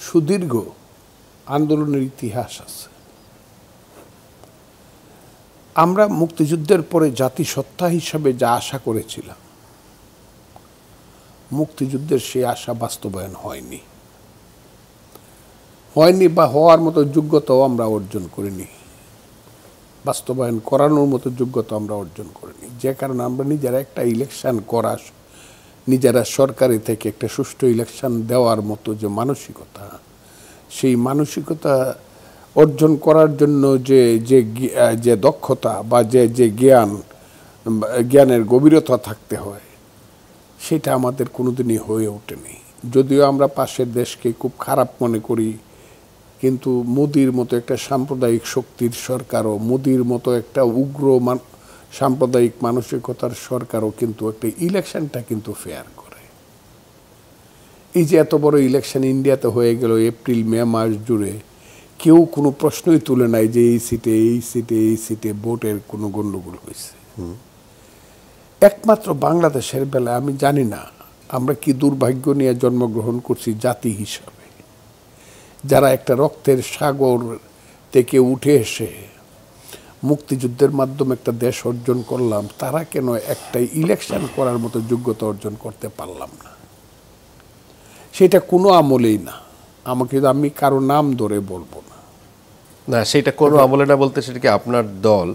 সুদীর্ঘ আন্দোলনের ইতিহাস আছে। আমরা মুক্তিযুদ্ধের পরে জাতিসত্তা হিসাবে যা আশা করেছিলাম, মুক্তিযুদ্ধের সেই আশা বাস্তবায়ন হয়নি বা হওয়ার মতো যোগ্যতাও আমরা অর্জন করিনি, বাস্তবায়ন করানোর মতো যোগ্যতা আমরা অর্জন করিনি। যে কারণে আমরা নিজেরা একটা ইলেকশন করা, নিজেরা সরকারি থেকে একটা সুষ্ঠু ইলেকশন দেওয়ার মতো যে মানসিকতা, সেই মানসিকতা অর্জন করার জন্য যে দক্ষতা বা যে জ্ঞানের গভীরতা থাকতে হয়, সেটা আমাদের কোনোদিনই হয়ে ওঠেনি। যদিও আমরা পাশের দেশকে খুব খারাপ মনে করি, কিন্তু মোদির মতো একটা সাম্প্রদায়িক শক্তির সরকারও, মোদির মতো একটা উগ্র সাম্প্রদায়িক মানসিকতার সরকারও কিন্তু একটা ইলেকশনটা কিন্তু ফেয়ার করে। এই যে এত বড় ইলেকশন ইন্ডিয়াতে হয়ে গেল এপ্রিল মে মাস জুড়ে, কেউ কোনো প্রশ্নই তুলে নাই যে এই সিটে ভোটের কোনো গণ্ডগোল হয়েছে। একমাত্র বাংলাদেশের বেলায় আমি জানি না আমরা কি দুর্ভাগ্য নিয়ে জন্মগ্রহণ করছি জাতি হিসাবে, যারা একটা রক্তের সাগর থেকে উঠে এসে মুক্তিযুদ্ধের মাধ্যমে একটা দেশ অর্জন করলাম, তারা কেন একটা ইলেকশন করার মতো যোগ্যতা অর্জন করতে পারলাম না? সেটা কোনো আমলেই না। আমি কারো নাম ধরে বলবো না, সেটা কোনো আমলে না বলতে, সেটা কি আপনার দল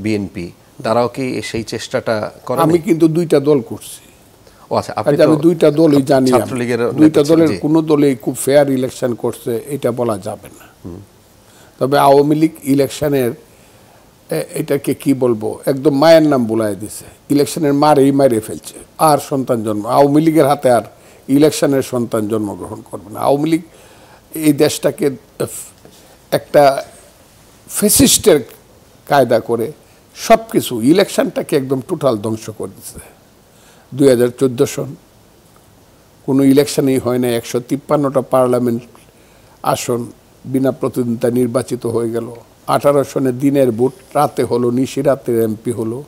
বিএনপি তারাও কি সেই চেষ্টাটা করে? আমি কিন্তু দুইটা দল করছি। আচ্ছা, আমি দুইটা দলই জানি। দুইটা দলের কোনো দলই খুব ফেয়ার ইলেকশন করছে এটা বলা যাবে না। তবে আওয়ামী লীগ ইলেকশনের এটাকে কি বলবো, একদম মায়ের নাম বলাই দিছে। ইলেকশনের মারে ফেলছে, আর সন্তান জন্ম আওয়ামী লীগের হাতে আর ইলেকশনের সন্তান জন্মগ্রহণ করবে না। আওয়ামী লীগ এই দেশটাকে একটা ফ্যাসিস্টের কায়দা করে সব কিছু, ইলেকশনটাকে একদম টোটাল ধ্বংস করে দিচ্ছে। 2014 সন কোনো ইলেকশনই হয় না, 153টা পার্লামেন্ট আসন বিনা প্রতিদ্বন্দ্বিতা নির্বাচিত হয়ে গেল। 18 সনে দিনের ভোট, রাতে হলো, নিশিরাতের এমপি হলো,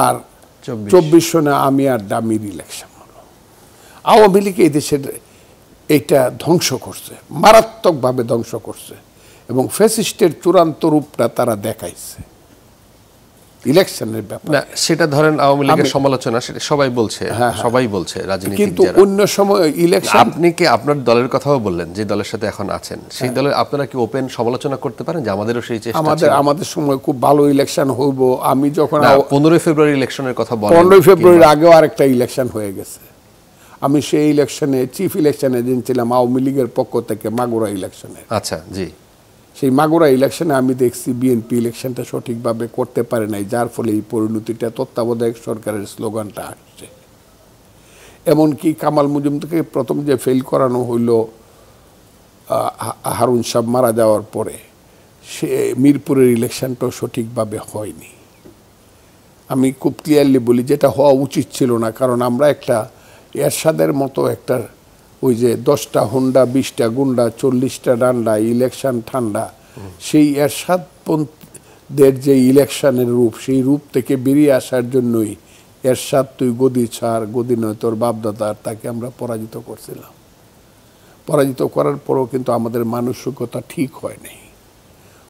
আর 24 সনে আমি আর দামির ইলেকশন হলো। আওয়ামী লীগ এই দেশের এইটা ধ্বংস করছে, মারাত্মকভাবে ধ্বংস করছে, এবং ফ্যাসিস্টের চূড়ান্ত রূপটা তারা দেখাইছে ইলেকশনের ব্যাপারে। না, সেটা ধরেন আওয়ামী লীগের সমালোচনা, সেটা সবাই বলছে রাজনীতিক, কিন্তু অন্য সময় ইলেকশন। আপনি কি আপনার দলের কথাও বললেন, যে দলের সাথে এখন আছেন সেই দলের আপনারা কি ওপেন সমালোচনা করতে পারেন যে আমাদেরও সেই চেষ্টা ছিল? আমাদের সময় খুব ভালো ইলেকশন হইব। আমি যখন 15 ফেব্রুয়ারি ইলেকশনের কথা বলেন, 15 ফেব্রুয়ারির আগেও আরেকটা ইলেকশন হয়ে গেছে। আমি সেই ইলেকশনে চিফ ইলেকশন এজেন্ট ছিলাম আওয়ামী লীগের পক্ষ থেকে, মাগুরা ইলেকশনে। আচ্ছা, জি। সেই মাগুরা ইলেকশনে আমি দেখছি বিএনপি ইলেকশনটা সঠিকভাবে করতে পারে নাই, যার ফলে এই পরিণতিটা, তত্ত্বাবধায়ক সরকারের স্লোগানটা আসছে। এমনকি কামাল মুজুমদারকে প্রথম যে ফেল করানো হইল হারুন সাহেব মারা যাওয়ার পরে, সে মিরপুরের ইলেকশনটাও সঠিকভাবে হয়নি। আমি খুব ক্লিয়ারলি বলি যেটা হওয়া উচিত ছিল না, কারণ আমরা একটা এরশাদের মতো একটা ওই যে 10টা হুন্ডা, 20টা গুন্ডা, 40টা ডান্ডা, ইলেকশন ঠান্ডা, সেই এরশাদপন্থীদের যে ইলেকশনের রূপ, সেই রূপ থেকে বেরিয়ে আসার জন্যই এরশাদ তুই গদি ছাড়, গদি নয় তোর বাপদাদার, তাকে আমরা পরাজিত করছিলাম। পরাজিত করার পরও কিন্তু আমাদের মানসিকতা ঠিক হয় নাই।